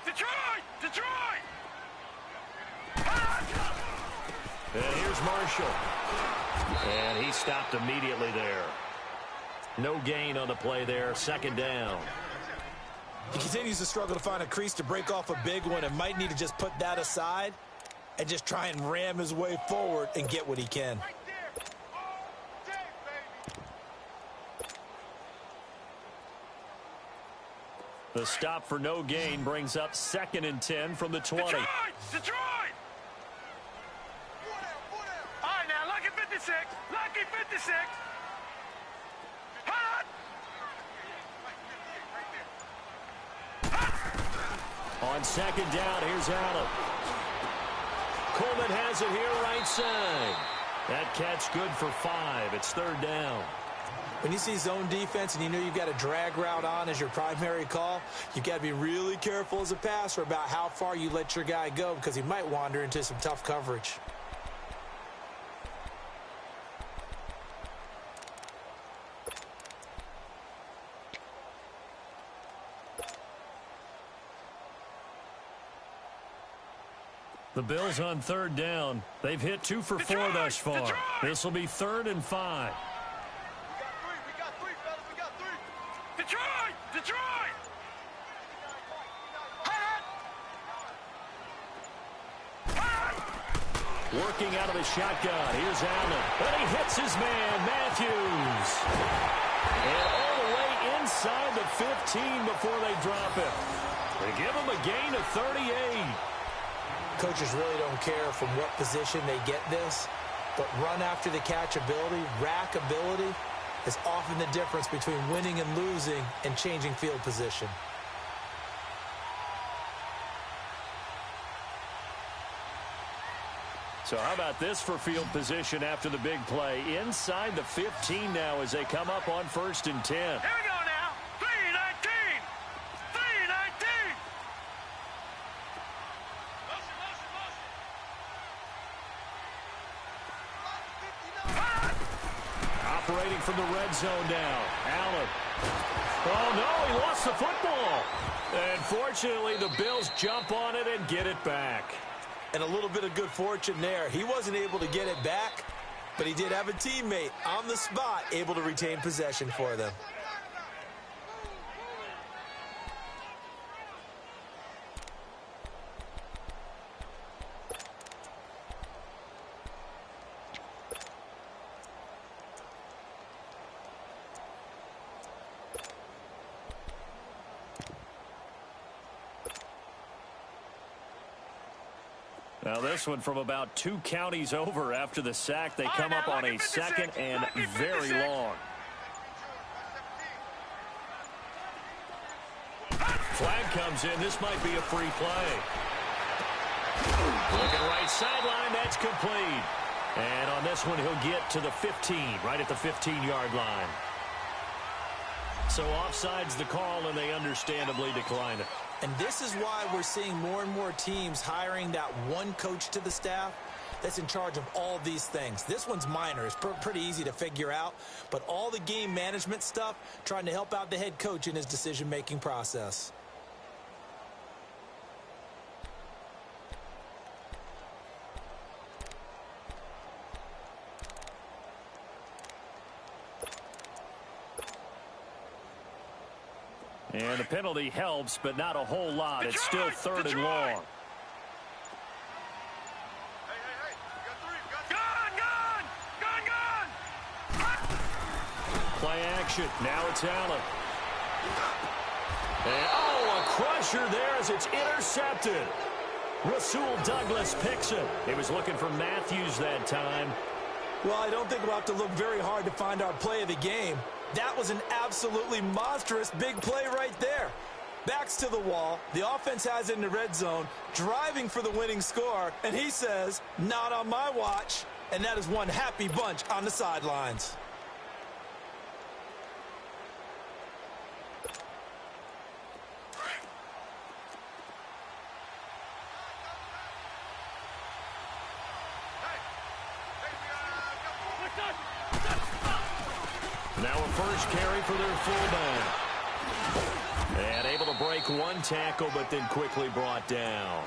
Detroit! And here's Marshall. And he stopped immediately there. No gain on the play there. 2nd down. He continues to struggle to find a crease to break off a big one and might need to just put that aside and just try and ram his way forward and get what he can. The stop for no gain brings up 2nd and 10 from the 20. Detroit! All right, now, lucky 56. Hot! On 2nd down, here's Allen. Coleman has it here right side. That catch good for 5. It's 3rd down. When you see zone defense and you know you've got a drag route on as your primary call, you've got to be really careful as a passer about how far you let your guy go because he might wander into some tough coverage. The Bills on 3rd down. They've hit 2 for 4 thus far. This will be 3rd and 5. Working out of the shotgun. Here's Allen. But he hits his man, Matthews. And all the way inside the 15 before they drop it. They give him a gain of 38. Coaches really don't care from what position they get this, but run after the catch ability, rack ability, is often the difference between winning and losing and changing field position. So how about this for field position after the big play? Inside the 15 now as they come up on 1st and 10. Here we go now. 3-19. 3-19. Operating from the red zone now. Allen. Oh, no, he lost the football. And fortunately, the Bills jump on it and get it back. And a little bit of good fortune there. He wasn't able to get it back, but he did have a teammate on the spot able to retain possession for them. Now this one from about 2 counties over after the sack. They come up on a 2nd and very long. Flag comes in. This might be a free play. Looking right sideline. That's complete. And on this one, he'll get to the 15, right at the 15-yard line. So offside's the call, and they understandably decline it. And this is why we're seeing more and more teams hiring that one coach to the staff that's in charge of all these things. This one's minor. It's pretty easy to figure out. But all the game management stuff, trying to help out the head coach in his decision-making process. And the penalty helps, but not a whole lot. It's still 3rd and long. Play action. Now it's Allen. And, oh, a crusher there as it's intercepted. Rasul Douglas picks it. He was looking for Matthews that time. Well, I don't think we'll have to look very hard to find our play of the game. That was an absolutely monstrous big play right there. Backs to the wall. The offense has it in the red zone, driving for the winning score. And he says, not on my watch. And that is one happy bunch on the sidelines. Now a first carry for their fullback. And able to break one tackle, but then quickly brought down.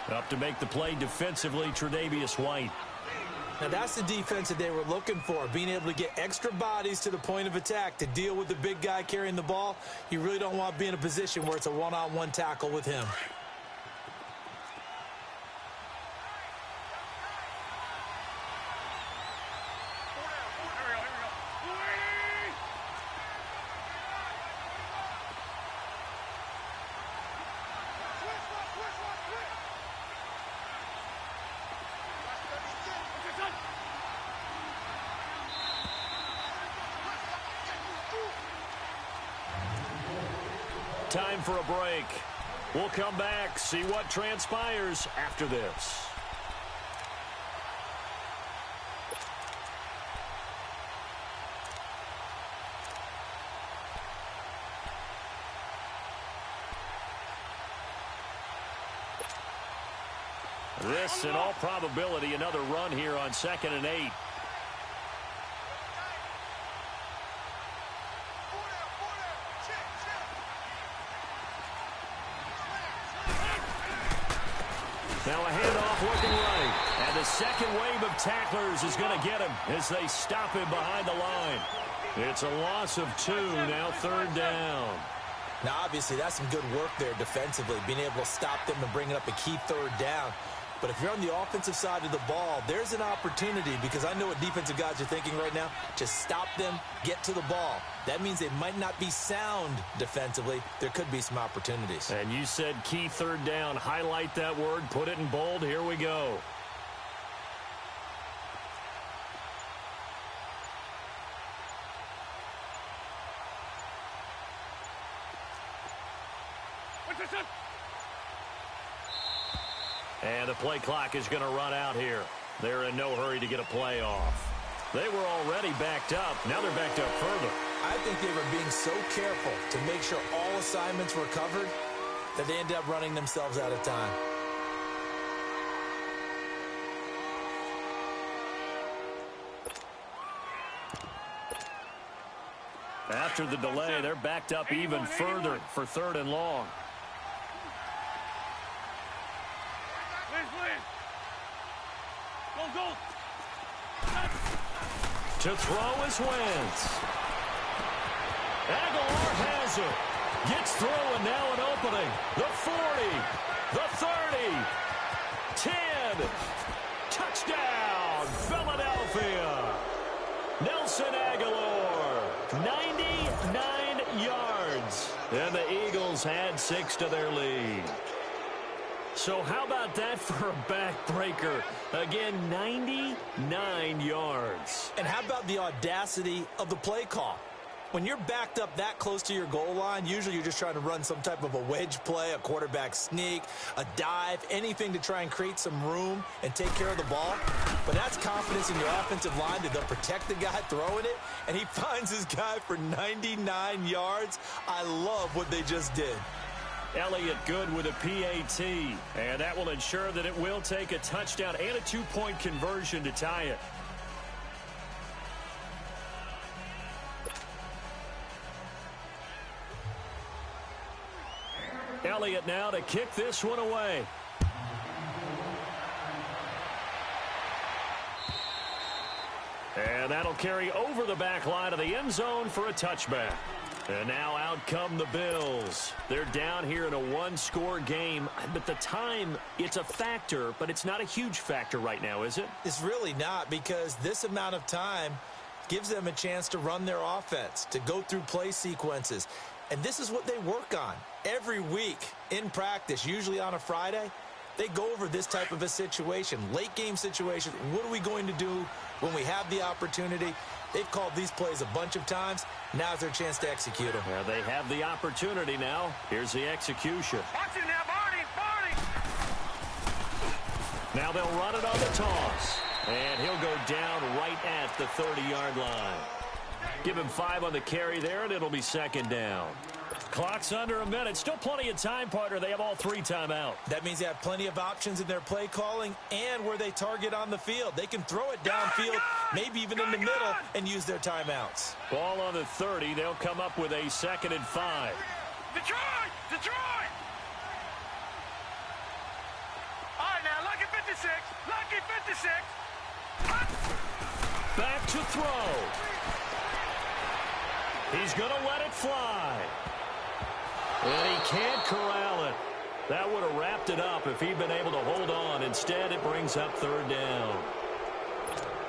Up to make the play defensively, Tre'Davious White. Now that's the defense that they were looking for, being able to get extra bodies to the point of attack to deal with the big guy carrying the ball. You really don't want to be in a position where it's a one-on-one tackle with him. Time for a break. We'll come back, see what transpires after this. This, in all probability, another run here on 2nd and 8. Now a handoff looking right. And the second wave of tacklers is going to get him as they stop him behind the line. It's a loss of 2, now 3rd down. Now, obviously, that's some good work there defensively, being able to stop them and bring it up a key 3rd down. But if you're on the offensive side of the ball, there's an opportunity, because I know what defensive guys are thinking right now. Just stop them, get to the ball. That means they might not be sound defensively. There could be some opportunities. And you said key third down. Highlight that word, put it in bold. Here we go. And the play clock is going to run out here. They're in no hurry to get a play off. They were already backed up. Now they're backed up further. I think they were being so careful to make sure all assignments were covered that they ended up running themselves out of time. After the delay, they're backed up even further for 3rd and long. To throw is Wentz. Aguilar has it. Gets through, and now an opening. The 40. The 30. 10. Touchdown, Philadelphia. Nelson Aguilar. 99 yards. And the Eagles add 6 to their lead. So how about that for a backbreaker? Again, 99 yards. And how about the audacity of the play call? When you're backed up that close to your goal line, usually you're just trying to run some type of a wedge play, a quarterback sneak, a dive, anything to try and create some room and take care of the ball. But that's confidence in your offensive line that they'll protect the guy throwing it, and he finds his guy for 99 yards. I love what they just did. Elliott good with a PAT, and that will ensure that it will take a touchdown and a 2-point conversion to tie it. Elliott now to kick this one away. And that'll carry over the back line of the end zone for a touchback. And now out come the Bills. They're down here in a one-score game. But the time, it's a factor, but it's not a huge factor right now, is it? It's really not, because this amount of time gives them a chance to run their offense, to go through play sequences. And this is what they work on every week in practice, usually on a Friday. They go over this type of a situation, late game situation. What are we going to do when we have the opportunity? They've called these plays a bunch of times. Now's their chance to execute them. Yeah, they have the opportunity now. Here's the execution. Watch it now, Barney, Barney. Now they'll run it on the toss. And he'll go down right at the 30-yard line. Give him 5 on the carry there, and it'll be 2nd down. Clock's under a minute. Still plenty of time, partner. They have all 3 timeout. That means they have plenty of options in their play calling and where they target on the field. They can throw it downfield, maybe even in the middle, and use their timeouts. Ball on the 30. They'll come up with a 2nd and 5. Detroit! Detroit! All right, now, lucky 56. Lucky 56. Back to throw. He's going to let it fly. And he can't corral it. That would have wrapped it up if he'd been able to hold on. Instead, it brings up 3rd down.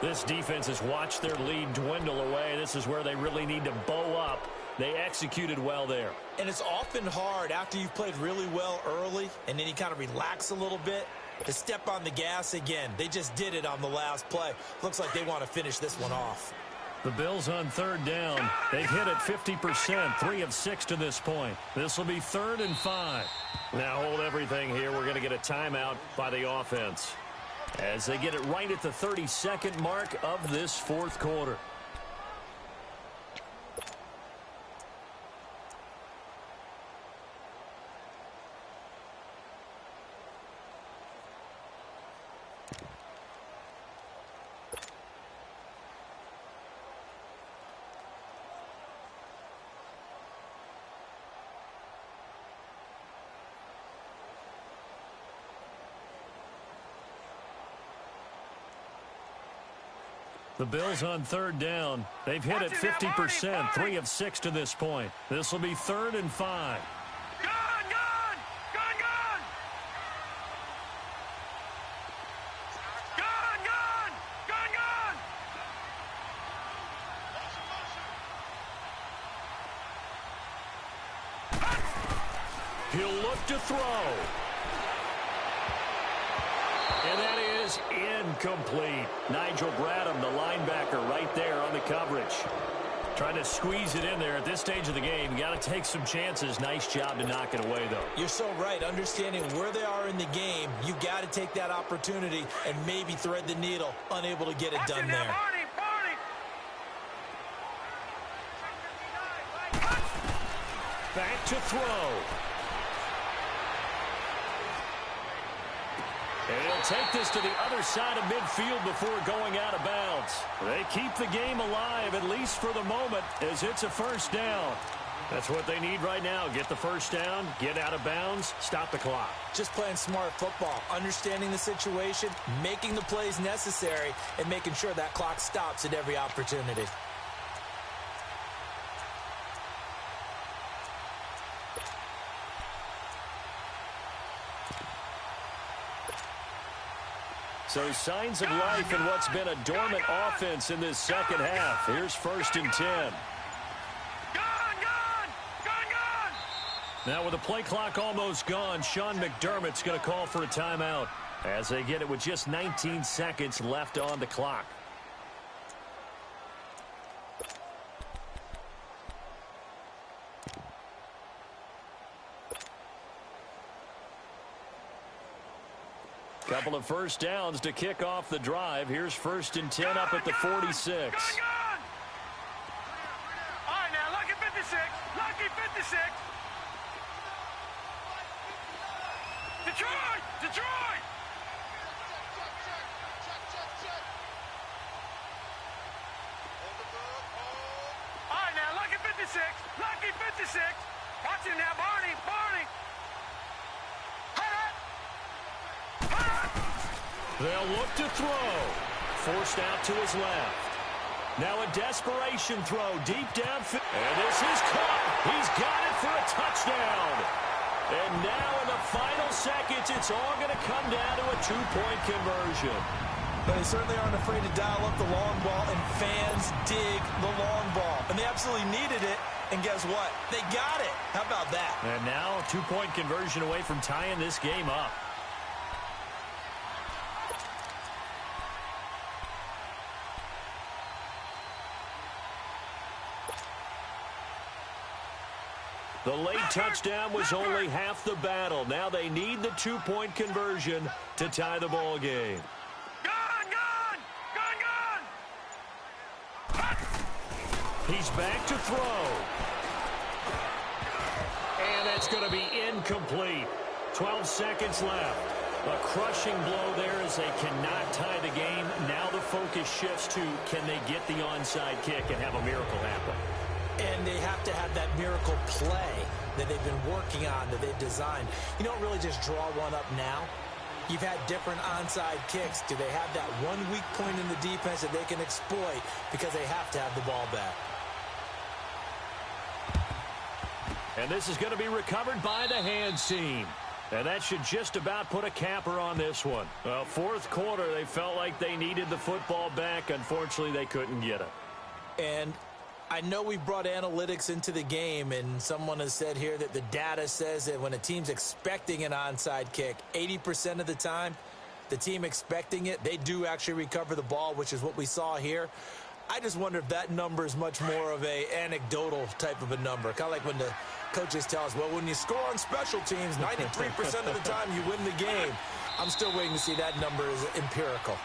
This defense has watched their lead dwindle away. This is where they really need to bow up. They executed well there. And it's often hard after you've played really well early and then you kind of relax a little bit to step on the gas again. They just did it on the last play. Looks like they want to finish this one off. The Bills on 3rd down. They've hit it 50%, 3 of 6 to this point. This will be 3rd and 5. Now hold everything here. We're going to get a timeout by the offense as they get it right at the 32nd mark of this 4th quarter. The Bills on 3rd down. They've hit it 50%, 3 of 6 to this point. This will be 3rd and 5. Gone, gone, gone, gone. They'll look to throw. And that is incomplete. Nigel Bradham, the linebacker, right there on the coverage. Trying to squeeze it in there at this stage of the game. Got to take some chances. Nice job to knock it away, though. You're so right. Understanding where they are in the game, you got to take that opportunity and maybe thread the needle. Unable to get it done there. Back to throw. And he'll take this to the other side of midfield before going out of bounds. They keep the game alive, at least for the moment, as it's a first down. That's what they need right now. Get the first down, get out of bounds, stop the clock. Just playing smart football, understanding the situation, making the plays necessary, and making sure that clock stops at every opportunity. So signs of life in what's been a dormant offense in this second half. Here's 1st and 10. Now with the play clock almost gone, Sean McDermott's going to call for a timeout as they get it with just 19 seconds left on the clock. Couple of first downs to kick off the drive. Here's 1st and 10 up at the 46. All right, now, lucky 56. Lucky 56. Detroit! Detroit! All right, now, lucky 56. Lucky 56. Watch him now, Barney. Barney. They'll look to throw. Forced out to his left. Now a desperation throw deep downfield. And this is caught. He's got it for a touchdown. And now in the final seconds, it's all going to come down to a two-point conversion. But they certainly aren't afraid to dial up the long ball, and fans dig the long ball. And they absolutely needed it. And guess what? They got it. How about that? And now a two-point conversion away from tying this game up. The late touchdown was only half the battle. Now they need the two-point conversion to tie the ball game. He's back to throw. And that's going to be incomplete. 12 seconds left. A crushing blow there as they cannot tie the game. Now the focus shifts to, can they get the onside kick and have a miracle happen? And they have to have that miracle play that they've been working on, that they've designed. You don't really just draw one up now. You've had different onside kicks. Do they have that one weak point in the defense that they can exploit because they have to have the ball back? And this is going to be recovered by the hands team. And that should just about put a capper on this one. Fourth quarter, they felt like they needed the football back. Unfortunately, they couldn't get it. And I know we've brought analytics into the game, and someone has said here that the data says that when a team's expecting an onside kick, 80% of the time, the team expecting it, they do actually recover the ball, which is what we saw here. I just wonder if that number is much more of a anecdotal type of a number. Kind of like when the coaches tell us, well, when you score on special teams, 93% of the time you win the game. I'm still waiting to see that number is empirical.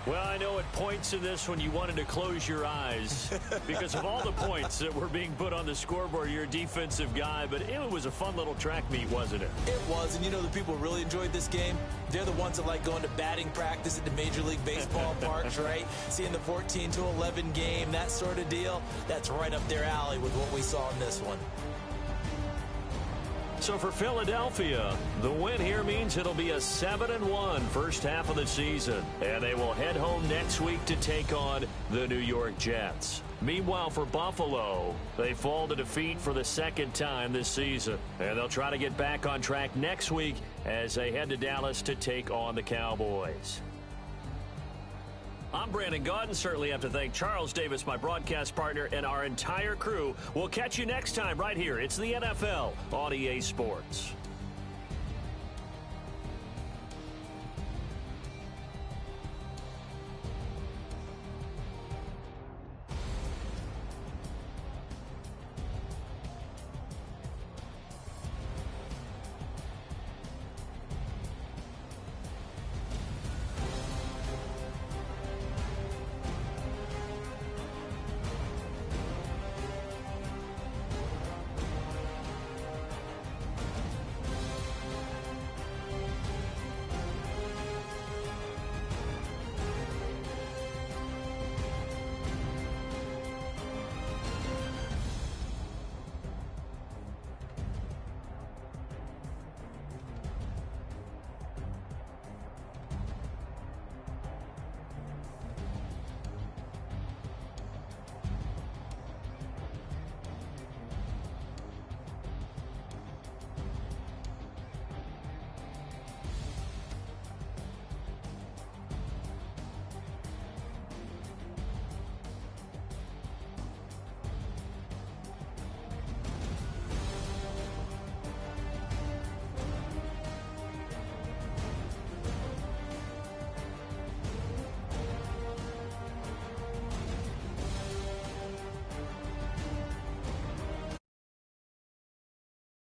Well, I know at points in this one you wanted to close your eyes because of all the points that were being put on the scoreboard. You're a defensive guy, but it was a fun little track meet, wasn't it? It was, and you know the people who really enjoyed this game? They're the ones that like going to batting practice at the Major League Baseball parks, right? Seeing the 14-11 game, that sort of deal. That's right up their alley with what we saw in this one. So for Philadelphia, the win here means it'll be a 7-1 first half of the season. And they will head home next week to take on the New York Jets. Meanwhile, for Buffalo, they fall to defeat for the second time this season. And they'll try to get back on track next week as they head to Dallas to take on the Cowboys. I'm Brandon Gaudin. Certainly have to thank Charles Davis, my broadcast partner, and our entire crew. We'll catch you next time right here. It's the NFL on EA Sports.